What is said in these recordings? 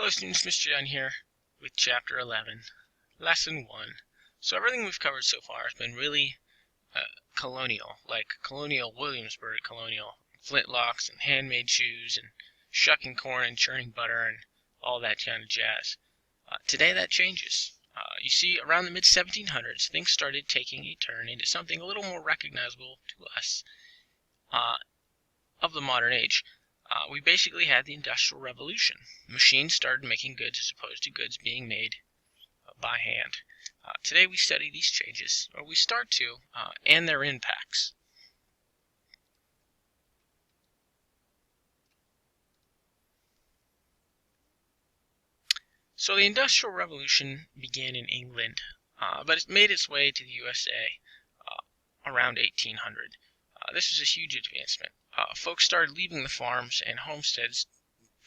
Hello students, Mr. Dunn here with Chapter 11, Lesson 1. So everything we've covered so far has been really colonial, like colonial Williamsburg colonial, flintlocks and handmade shoes and shucking corn and churning butter and all that kind of jazz. Today that changes. You see, around the mid-1700s, things started taking a turn into something a little more recognizable to us of the modern age. We basically had the Industrial Revolution. Machines started making goods as opposed to goods being made by hand. Today we study these changes, or we start to, and their impacts. So the Industrial Revolution began in England, but it made its way to the USA around 1800. This was a huge advancement. Folks started leaving the farms and homesteads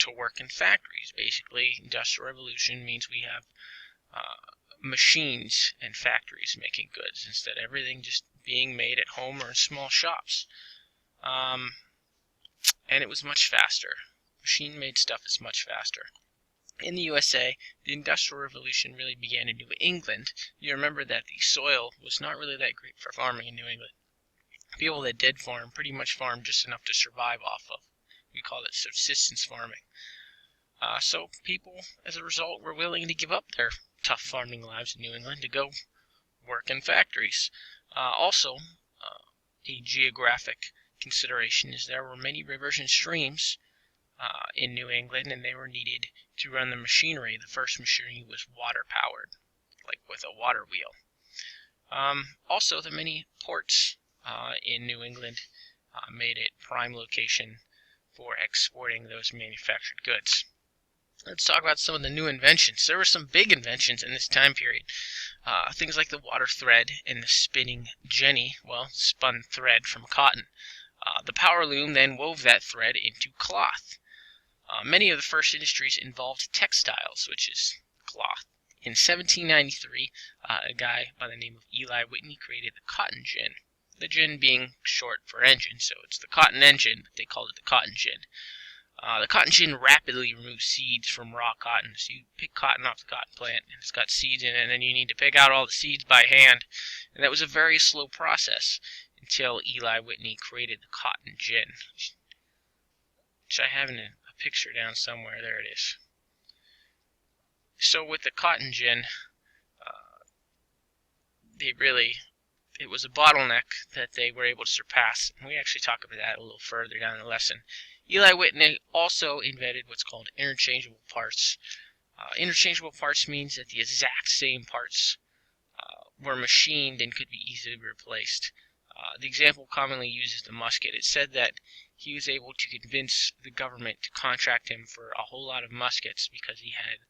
to work in factories. Basically, Industrial Revolution means we have machines and factories making goods instead of everything just being made at home or in small shops. And it was much faster. Machine-made stuff is much faster. In the USA, the Industrial Revolution really began in New England. You remember that the soil was not really that great for farming in New England. People that did farm pretty much farmed just enough to survive off of. We call it subsistence farming. So people, as a result, were willing to give up their tough farming lives in New England to go work in factories. Also, a geographic consideration is there were many rivers and streams in New England, and they were needed to run the machinery. The first machinery was water-powered, like with a water wheel. Also, the many ports in New England made it prime location for exporting those manufactured goods. Let's talk about some of the new inventions. There were some big inventions in this time period. Things like the water thread and the spinning jenny, spun thread from cotton. The power loom then wove that thread into cloth. Many of the first industries involved textiles, which is cloth. In 1793, a guy by the name of Eli Whitney created the cotton gin. The gin being short for engine, so it's the cotton engine, but they called it the cotton gin. The cotton gin rapidly removes seeds from raw cotton. So you pick cotton off the cotton plant, and it's got seeds in it, and then you need to pick out all the seeds by hand. And that was a very slow process until Eli Whitney created the cotton gin, which I have in a picture down somewhere. There it is. So with the cotton gin, it was a bottleneck that they were able to surpass, and we actually talk about that a little further down in the lesson. Eli Whitney also invented what's called interchangeable parts. Interchangeable parts means that the exact same parts were machined and could be easily replaced. The example commonly used is the musket. It said that he was able to convince the government to contract him for a whole lot of muskets because he had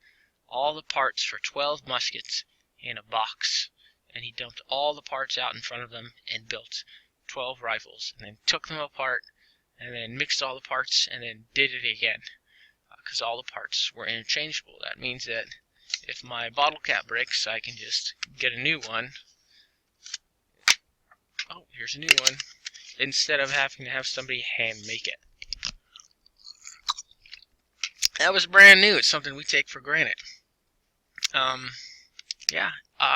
all the parts for 12 muskets in a box. And he dumped all the parts out in front of them and built 12 rifles, and then took them apart, and then mixed all the parts, and then did it again, because all the parts were interchangeable. That means that if my bottle cap breaks, I can just get a new one. Oh, here's a new one, instead of having to have somebody hand make it. That was brand new. It's something we take for granted.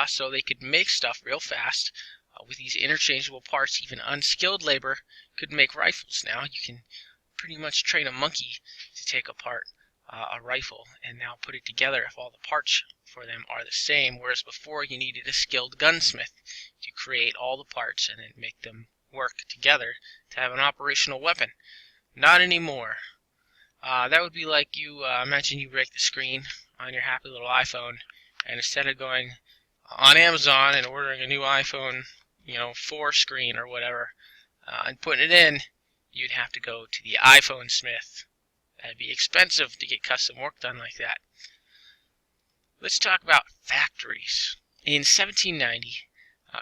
So they could make stuff real fast with these interchangeable parts. Even unskilled labor could make rifles. Now you can pretty much train a monkey to take apart a rifle and now put it together if all the parts for them are the same, whereas before you needed a skilled gunsmith to create all the parts and then make them work together to have an operational weapon. Not anymore. That would be like you imagine you break the screen on your happy little iPhone, and instead of going on Amazon and ordering a new iPhone, 4 screen or whatever, and putting it in, you'd have to go to the iPhone smith. That'd be expensive to get custom work done like that. Let's talk about factories. In 1790,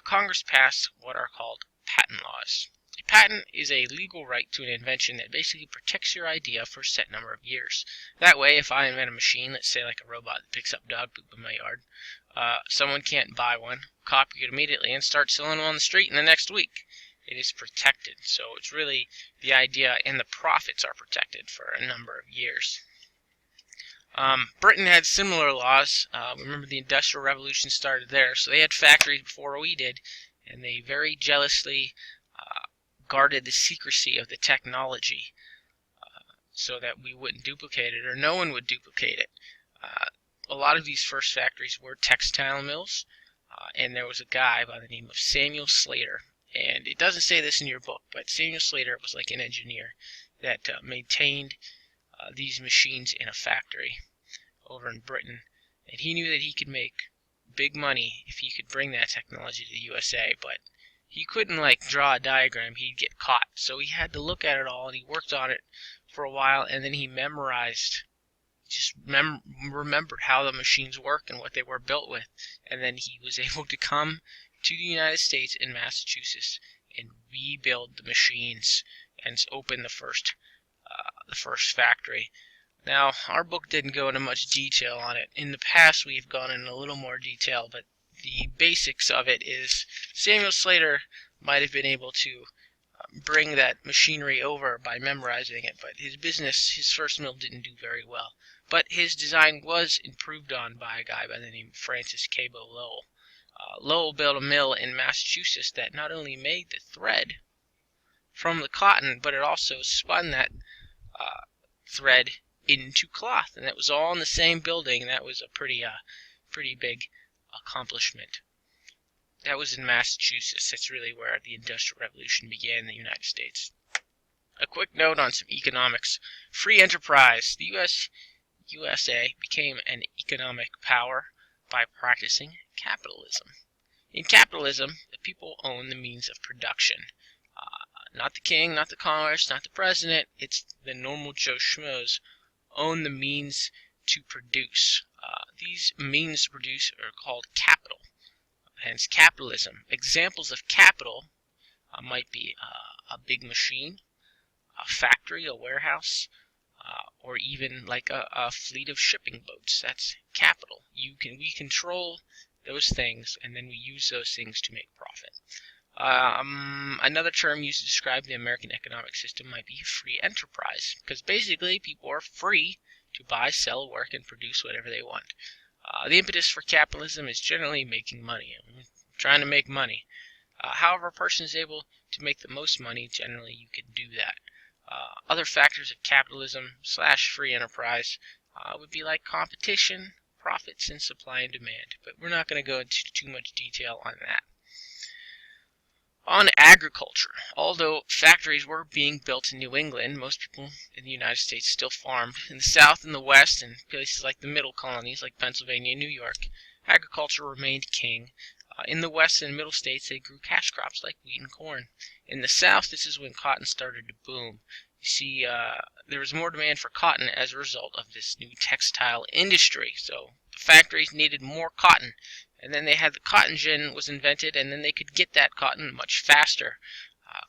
Congress passed what are called patent laws. A patent is a legal right to an invention that basically protects your idea for a set number of years. That way, if I invent a machine, let's say like a robot that picks up dog poop in my yard, someone can't buy one, copy it immediately, and start selling them on the street in the next week. It is protected, so it's really the idea and the profits are protected for a number of years. Britain had similar laws. Remember, the Industrial Revolution started there, so they had factories before we did, and they very jealously guarded the secrecy of the technology so that we wouldn't duplicate it, or no one would duplicate it. A lot of these first factories were textile mills, and there was a guy by the name of Samuel Slater, and it doesn't say this in your book, but Samuel Slater was like an engineer that maintained these machines in a factory over in Britain, and he knew that he could make big money if he could bring that technology to the USA, but he couldn't like draw a diagram, he'd get caught. So he had to look at it all, and he worked on it for a while, and then he remembered how the machines work and what they were built with, and then he was able to come to the United States in Massachusetts and rebuild the machines and open the first factory. Now, our book didn't go into much detail on it. In the past, we've gone into a little more detail, but the basics of it is Samuel Slater might have been able to bring that machinery over by memorizing it, but his first mill didn't do very well. But his design was improved on by a guy by the name of Francis Cabot Lowell. Lowell built a mill in Massachusetts that not only made the thread from the cotton, but it also spun that thread into cloth, and that was all in the same building, and that was a pretty big accomplishment. That was in Massachusetts. That's really where the Industrial Revolution began in the United States. A quick note on some economics. Free enterprise. The USA became an economic power by practicing capitalism. In capitalism, the people own the means of production. Not the king, not the Congress, not the president. It's the normal Joe Schmoes own the means to produce. These means to produce are called capital, hence capitalism. Examples of capital might be a big machine, a factory, a warehouse, or even like a fleet of shipping boats. That's capital. We control those things, and then we use those things to make profit. Another term used to describe the American economic system might be free enterprise, because basically people are free to buy, sell, work, and produce whatever they want. The impetus for capitalism is generally making money, trying to make money. However a person is able to make the most money, generally you can do that. Other factors of capitalism / free enterprise would be like competition, profits, and supply and demand, but we're not going to go into too much detail on that. On agriculture, although factories were being built in New England, most people in the United States still farmed. In the South and the West, and places like the middle colonies like Pennsylvania and New York, agriculture remained king. In the West and middle states, they grew cash crops like wheat and corn. In the South, this is when cotton started to boom. You see, there was more demand for cotton as a result of this new textile industry. So the factories needed more cotton. And then they had the cotton gin was invented, and then they could get that cotton much faster.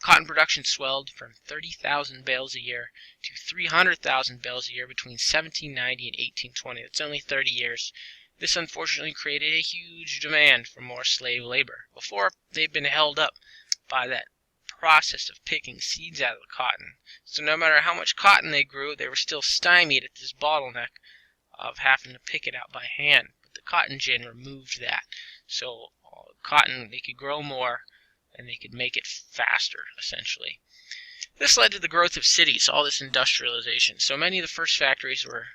Cotton production swelled from 30,000 bales a year to 300,000 bales a year between 1790 and 1820. That's only 30 years. This unfortunately created a huge demand for more slave labor. Before, they'd been held up by that process of picking seeds out of the cotton. So no matter how much cotton they grew, they were still stymied at this bottleneck of having to pick it out by hand. The cotton gin removed that, so cotton, they could grow more and they could make it faster, essentially. This led to the growth of cities, all this industrialization. So many of the first factories were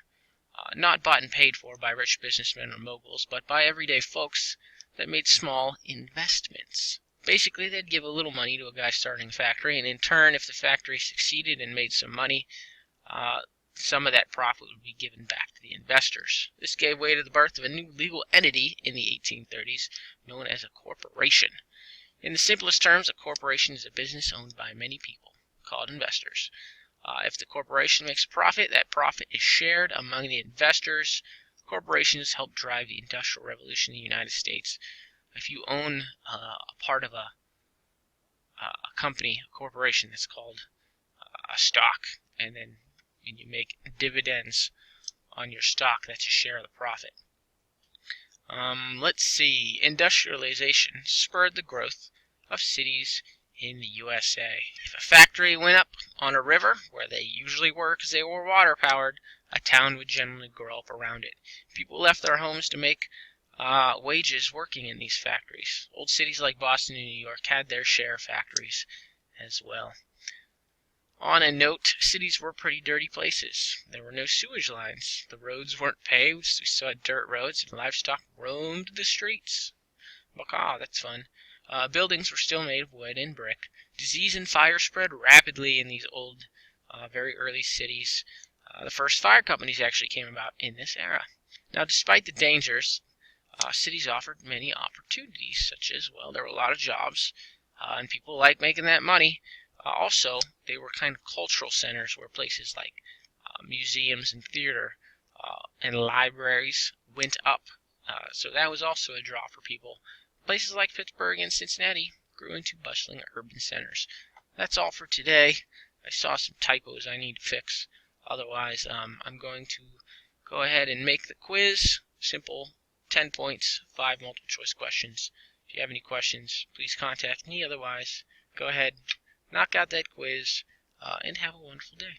not bought and paid for by rich businessmen or moguls, but by everyday folks that made small investments. Basically, they'd give a little money to a guy starting a factory, and in turn, if the factory succeeded and made some money, some of that profit would be given back to the investors. This gave way to the birth of a new legal entity in the 1830s known as a corporation. In the simplest terms, a corporation is a business owned by many people, called investors. If the corporation makes a profit, that profit is shared among the investors. Corporations help drive the Industrial Revolution in the United States. If you own a part of a company, a corporation, that's called a stock, and then when you make dividends on your stock, that's a share of the profit. Let's see. Industrialization spurred the growth of cities in the USA. If a factory went up on a river, where they usually were because they were water powered, a town would generally grow up around it. People left their homes to make wages working in these factories. Old cities like Boston and New York had their share of factories as well. On a note, cities were pretty dirty places. There were no sewage lines. The roads weren't paved, so we still had dirt roads, and livestock roamed the streets. Macaw, that's fun. Buildings were still made of wood and brick. Disease and fire spread rapidly in these old, very early cities. The first fire companies actually came about in this era. Now, despite the dangers, cities offered many opportunities, such as, well, there were a lot of jobs, and people liked making that money. Also, they were kind of cultural centers where places like museums and theater and libraries went up. So that was also a draw for people. Places like Pittsburgh and Cincinnati grew into bustling urban centers. That's all for today. I saw some typos I need to fix. Otherwise, I'm going to go ahead and make the quiz. Simple, 10 points, 5 multiple choice questions. If you have any questions, please contact me. Otherwise, go ahead, knock out that quiz, and have a wonderful day.